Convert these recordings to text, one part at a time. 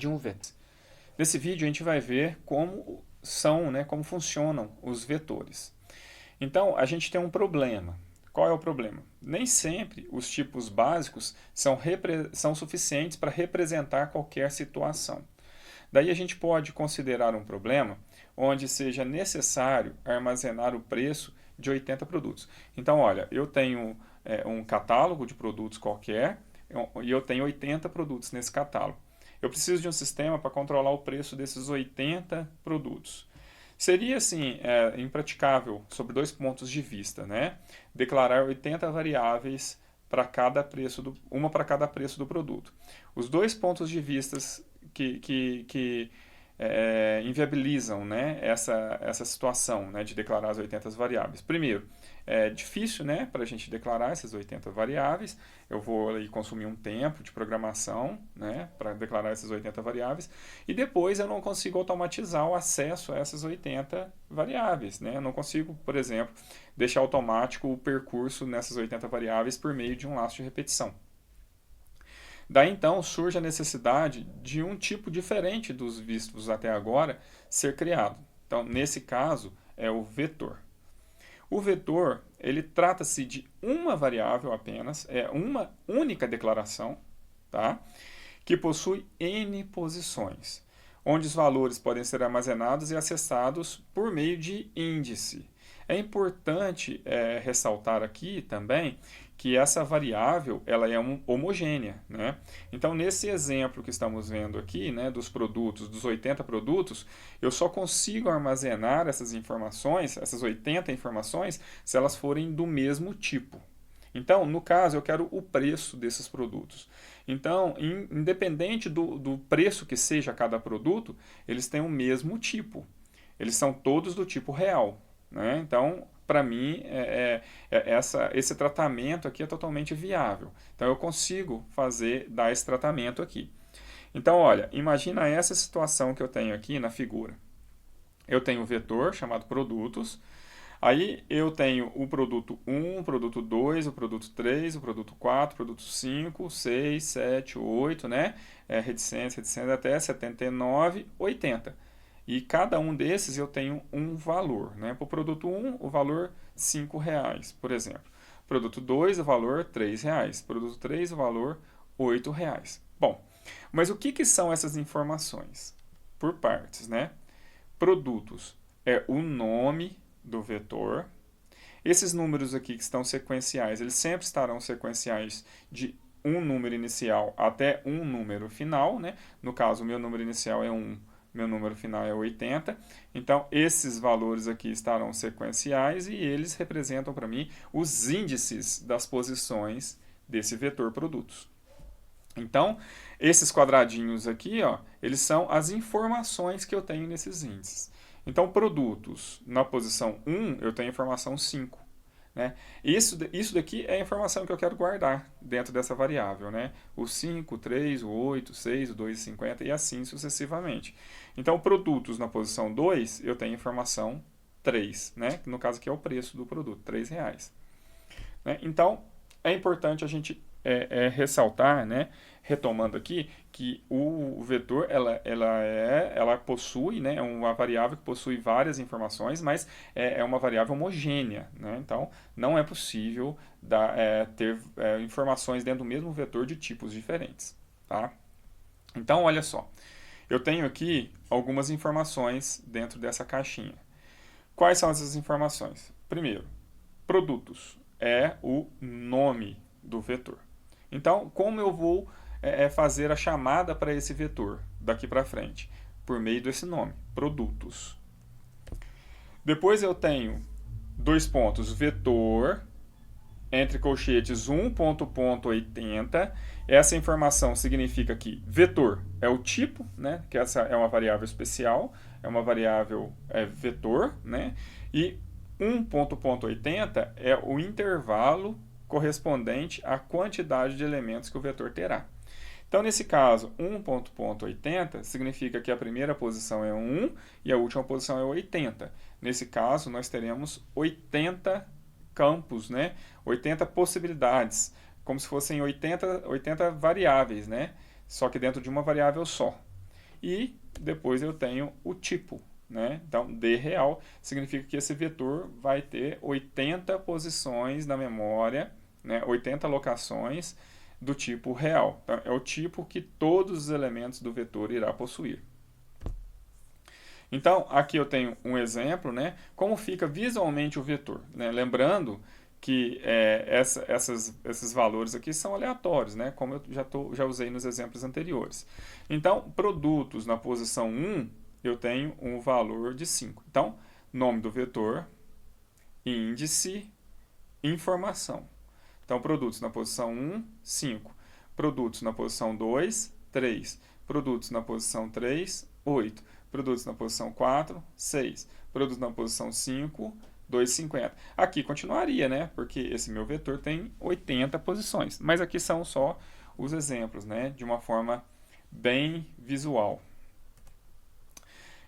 de um vetor. Nesse vídeo a gente vai ver como são, né, como funcionam os vetores. Então, a gente tem um problema. Qual é o problema? Nem sempre os tipos básicos são suficientes para representar qualquer situação. Daí a gente pode considerar um problema onde seja necessário armazenar o preço de 80 produtos. Então, olha, eu tenho um catálogo de produtos qualquer e eu tenho 80 produtos nesse catálogo. Eu preciso de um sistema para controlar o preço desses 80 produtos. Seria, assim, impraticável sob dois pontos de vista, né? Declarar 80 variáveis para cada preço, uma para cada preço do produto. Os dois pontos de vista que inviabilizam, né, essa situação, né, de declarar as 80 variáveis. Primeiro, é difícil, né, para a gente declarar essas 80 variáveis. Eu vou aí consumir um tempo de programação, né, para declarar essas 80 variáveis. E depois eu não consigo automatizar o acesso a essas 80 variáveis. Né? Eu não consigo, por exemplo, deixar automático o percurso nessas 80 variáveis por meio de um laço de repetição. Daí então surge a necessidade de um tipo diferente dos vistos até agora ser criado. Então, nesse caso, é o vetor. O vetor, ele trata-se de uma variável apenas, é uma única declaração, tá? Que possui N posições, onde os valores podem ser armazenados e acessados por meio de índice. É importante ressaltar aqui também que essa variável ela é homogênea. Né? Então, nesse exemplo que estamos vendo aqui, né, dos produtos, dos 80 produtos, eu só consigo armazenar essas informações, essas 80 informações, se elas forem do mesmo tipo. Então, no caso, eu quero o preço desses produtos. Então, independente do preço que seja cada produto, eles têm o mesmo tipo. Eles são todos do tipo real. Né? Então, para mim, esse tratamento aqui é totalmente viável. Então, eu consigo dar esse tratamento aqui. Então, olha, imagina essa situação que eu tenho aqui na figura. Eu tenho um vetor chamado produtos. Aí eu tenho o produto 1, o produto 2, o produto 3, o produto 4, o produto 5, 6, 7, 8, né? Reticência até 79, 80. E cada um desses eu tenho um valor. Né? Para o produto 1, o valor R$ 5,00, por exemplo. Produto 2, o valor R$ 3,00. Produto 3, o valor R$ 8,00. Bom, mas o que são essas informações? Por partes, né? Produtos é o nome do vetor. Esses números aqui que estão sequenciais, eles sempre estarão sequenciais de um número inicial até um número final, né? No caso, o meu número inicial é 1, meu número final é 80. Então, esses valores aqui estarão sequenciais e eles representam para mim os índices das posições desse vetor produtos. Então, esses quadradinhos aqui, ó, eles são as informações que eu tenho nesses índices. Então, produtos, na posição 1, eu tenho a informação 5. Né? Isso daqui é a informação que eu quero guardar dentro dessa variável. Né? O 5, o 3, o 8, o 6, o 2,50 e assim sucessivamente. Então, produtos na posição 2, eu tenho a informação 3, né? Que no caso aqui é o preço do produto, R$ 3,00. Né? Então, é importante a gente ressaltar, né, retomando aqui, que o vetor ela possui, né, uma variável que possui várias informações, mas é uma variável homogênea. Né? Então, não é possível ter informações dentro do mesmo vetor de tipos diferentes. Tá? Então, olha só, eu tenho aqui algumas informações dentro dessa caixinha. Quais são essas informações? Primeiro, produtos é o nome do vetor. Então, como eu vou fazer a chamada para esse vetor daqui para frente? Por meio desse nome, produtos. Depois eu tenho dois pontos, vetor, entre colchetes 1.80. Essa informação significa que vetor é o tipo, né? Que essa é uma variável especial, é uma variável vetor, né? E 1.80 é o intervalo correspondente à quantidade de elementos que o vetor terá. Então, nesse caso, 1.80 significa que a primeira posição é 1 e a última posição é 80. Nesse caso, nós teremos 80 campos, né? 80 possibilidades, como se fossem 80 variáveis, né? Só que dentro de uma variável só. e depois eu tenho o tipo, né? Então, D real significa que esse vetor vai ter 80 posições na memória, né? 80 alocações do tipo real. Então, é o tipo que todos os elementos do vetor irá possuir. Então, aqui eu tenho um exemplo, né? Como fica visualmente o vetor, né? Lembrando que esses valores aqui são aleatórios, né? Como eu já usei nos exemplos anteriores. Então, produtos na posição 1, eu tenho um valor de 5. Então, nome do vetor, índice, informação. Então, produtos na posição 1, 5. Produtos na posição 2, 3. Produtos na posição 3, 8. Produtos na posição 4, 6. Produtos na posição 5, 2,50. Aqui continuaria, né? Porque esse meu vetor tem 80 posições. Mas aqui são só os exemplos, né? De uma forma bem visual.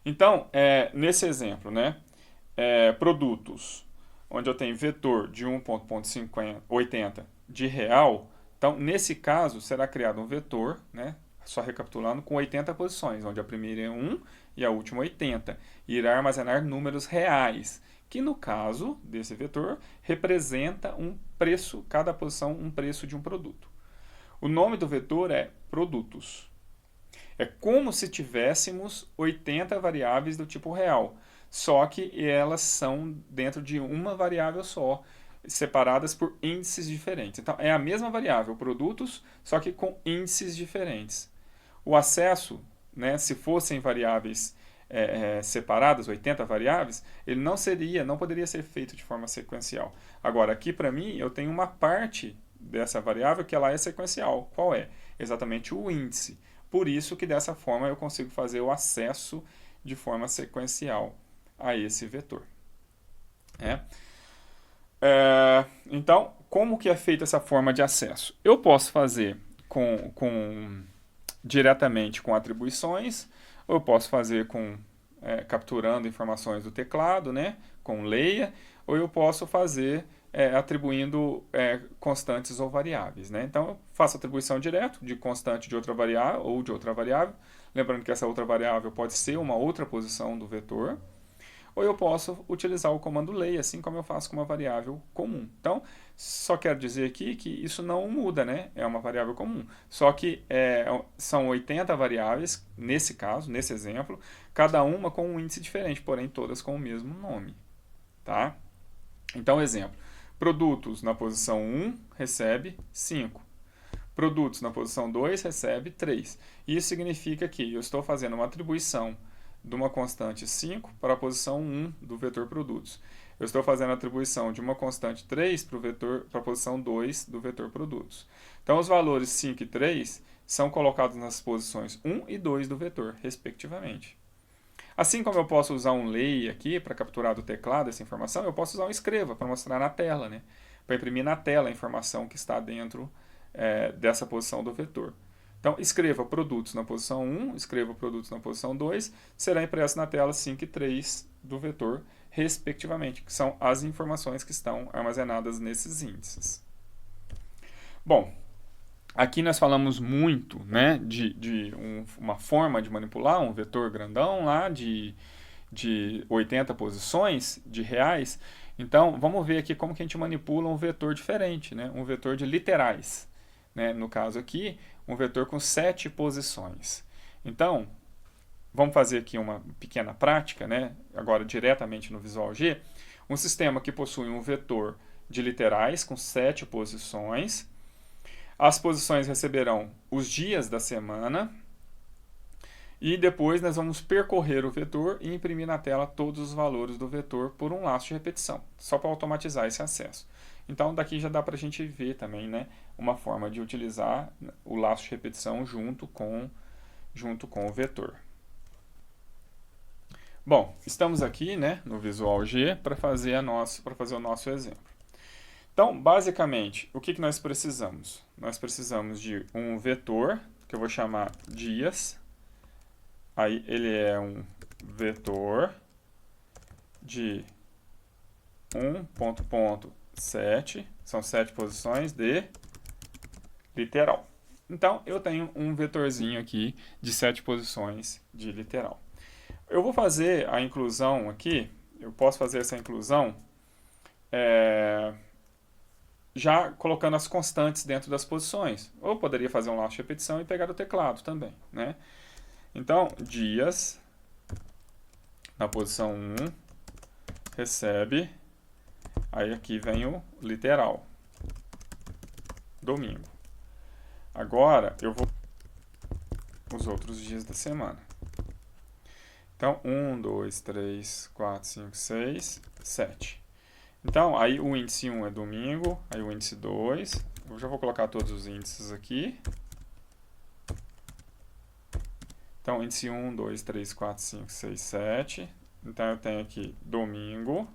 Então, nesse exemplo, né? Produtos, onde eu tenho vetor de 1,80 de real. Então, nesse caso, será criado um vetor, né? Só recapitulando, com 80 posições, onde a primeira é 1 e a última 80. E irá armazenar números reais, que no caso desse vetor representa um preço, cada posição um preço de um produto. O nome do vetor é produtos. É como se tivéssemos 80 variáveis do tipo real, só que elas são dentro de uma variável só, separadas por índices diferentes. Então, é a mesma variável, produtos, só que com índices diferentes. O acesso, né, se fossem variáveis separadas, 80 variáveis, ele não poderia ser feito de forma sequencial. Agora, aqui para mim, eu tenho uma parte dessa variável que ela é sequencial. Qual é? Exatamente o índice. Por isso que dessa forma eu consigo fazer o acesso de forma sequencial a esse vetor. Então, como que é feita essa forma de acesso? Eu posso fazer diretamente com atribuições, ou eu posso fazer capturando informações do teclado, né, com leia, ou eu posso fazer atribuindo constantes ou variáveis, né? Então, eu faço atribuição direto de constante de outra variável ou de outra variável, lembrando que essa outra variável pode ser uma outra posição do vetor, ou eu posso utilizar o comando lay, assim como eu faço com uma variável comum. Então, só quero dizer aqui que isso não muda, né? É uma variável comum. Só que são 80 variáveis, nesse caso, nesse exemplo, cada uma com um índice diferente, porém todas com o mesmo nome. Tá? Então, exemplo. Produtos na posição 1 recebe 5. Produtos na posição 2 recebe 3. Isso significa que eu estou fazendo uma atribuição de uma constante 5 para a posição 1 do vetor produtos. Eu estou fazendo a atribuição de uma constante 3 para a posição 2 do vetor produtos. Então, os valores 5 e 3 são colocados nas posições 1 e 2 do vetor, respectivamente. Assim como eu posso usar um lay aqui para capturar do teclado essa informação, eu posso usar um escreva para mostrar na tela, né? Para imprimir na tela a informação que está dentro dessa posição do vetor. Então, escreva produtos na posição 1, escreva produtos na posição 2, será impresso na tela 5 e 3 do vetor, respectivamente, que são as informações que estão armazenadas nesses índices. Bom, aqui nós falamos muito, né, de uma forma de manipular um vetor grandão lá de 80 posições de reais. Então, vamos ver aqui como que a gente manipula um vetor diferente, né, um vetor de literais. Né, no caso aqui, um vetor com 7 posições. Então, vamos fazer aqui uma pequena prática, né, agora diretamente no Visual G. Um sistema que possui um vetor de literais com 7 posições. As posições receberão os dias da semana e depois nós vamos percorrer o vetor e imprimir na tela todos os valores do vetor por um laço de repetição, só para automatizar esse acesso. Então daqui já dá para a gente ver também, né, uma forma de utilizar o laço de repetição junto com o vetor. Bom, estamos aqui, né, no Visual G para fazer o nosso exemplo. Então, basicamente, o que nós precisamos? Nós precisamos de um vetor, que eu vou chamar dias. Aí ele é um vetor de 1,7, são 7 posições de literal. Então, eu tenho um vetorzinho aqui de 7 posições de literal. Eu vou fazer a inclusão aqui, eu posso fazer essa inclusão já colocando as constantes dentro das posições. Ou poderia fazer um laço de repetição e pegar o teclado também, né? Então, dias, na posição 1, recebe, aí aqui vem o literal, domingo. Agora, eu vou os outros dias da semana. Então, 1, 2, 3, 4, 5, 6, 7. Então, aí o índice 1 é domingo, aí o índice 2, eu já vou colocar todos os índices aqui. Então, índice 1, 2, 3, 4, 5, 6, 7. Então, eu tenho aqui domingo,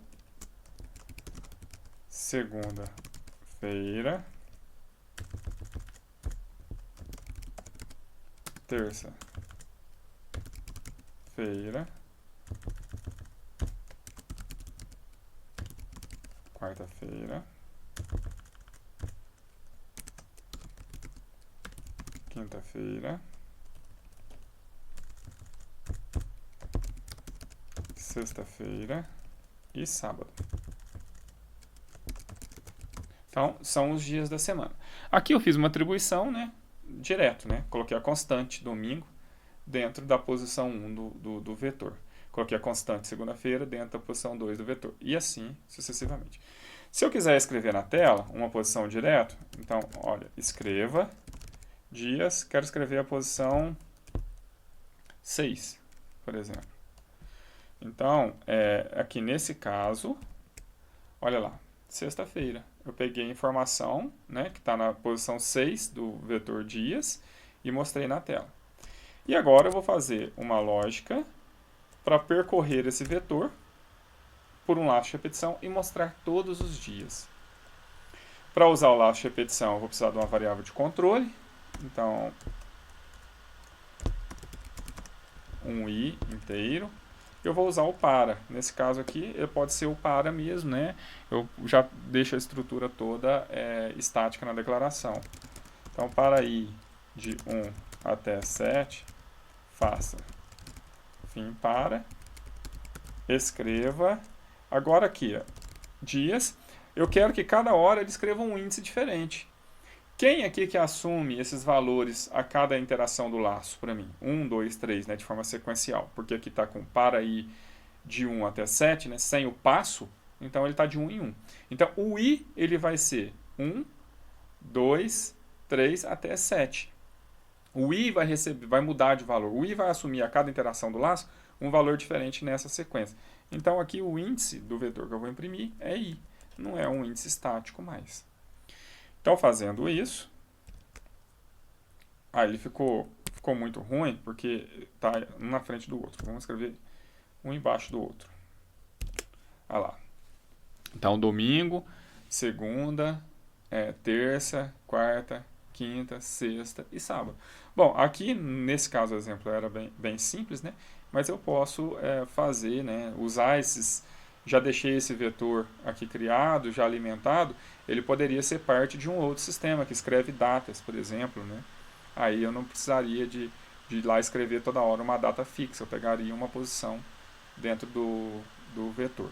segunda-feira, terça-feira, quarta-feira, quinta-feira, sexta-feira e sábado. Então, são os dias da semana. Aqui eu fiz uma atribuição, né, direto, né? Coloquei a constante domingo dentro da posição 1 do vetor. Coloquei a constante segunda-feira dentro da posição 2 do vetor. E assim sucessivamente. Se eu quiser escrever na tela uma posição direto, então, olha, escreva dias, quero escrever a posição 6, por exemplo. Então, aqui nesse caso, olha lá, sexta-feira. Eu peguei a informação, né, que está na posição 6 do vetor dias e mostrei na tela. E agora eu vou fazer uma lógica para percorrer esse vetor por um laço de repetição e mostrar todos os dias. Para usar o laço de repetição, eu vou precisar de uma variável de controle. Então, um i inteiro. Eu vou usar o para. Nesse caso aqui, ele pode ser o para mesmo, né? Eu já deixo a estrutura toda estática na declaração. Então, para i de 1 até 7, faça fim para, escreva. Agora aqui, ó, dias. Eu quero que cada hora ele escreva um índice diferente. Quem aqui que assume esses valores a cada interação do laço para mim? 1, 2, 3, né, de forma sequencial. Porque aqui está com para i de 1 até 7, né, sem o passo, então ele está de 1 em 1. Então o i ele vai ser 1, 2, 3 até 7. O i vai mudar de valor. O i vai assumir a cada interação do laço um valor diferente nessa sequência. Então aqui o índice do vetor que eu vou imprimir é i, não é um índice estático mais. Então, fazendo isso, ele ficou muito ruim, porque está um na frente do outro. Vamos escrever um embaixo do outro. Olha lá. Então, domingo, segunda, terça, quarta, quinta, sexta e sábado. Bom, aqui, nesse caso, o exemplo era bem simples, né? Mas eu posso fazer, né, usar esses... Já deixei esse vetor aqui criado, já alimentado, ele poderia ser parte de um outro sistema que escreve datas, por exemplo, né? Aí eu não precisaria de ir lá escrever toda hora uma data fixa, eu pegaria uma posição dentro do vetor.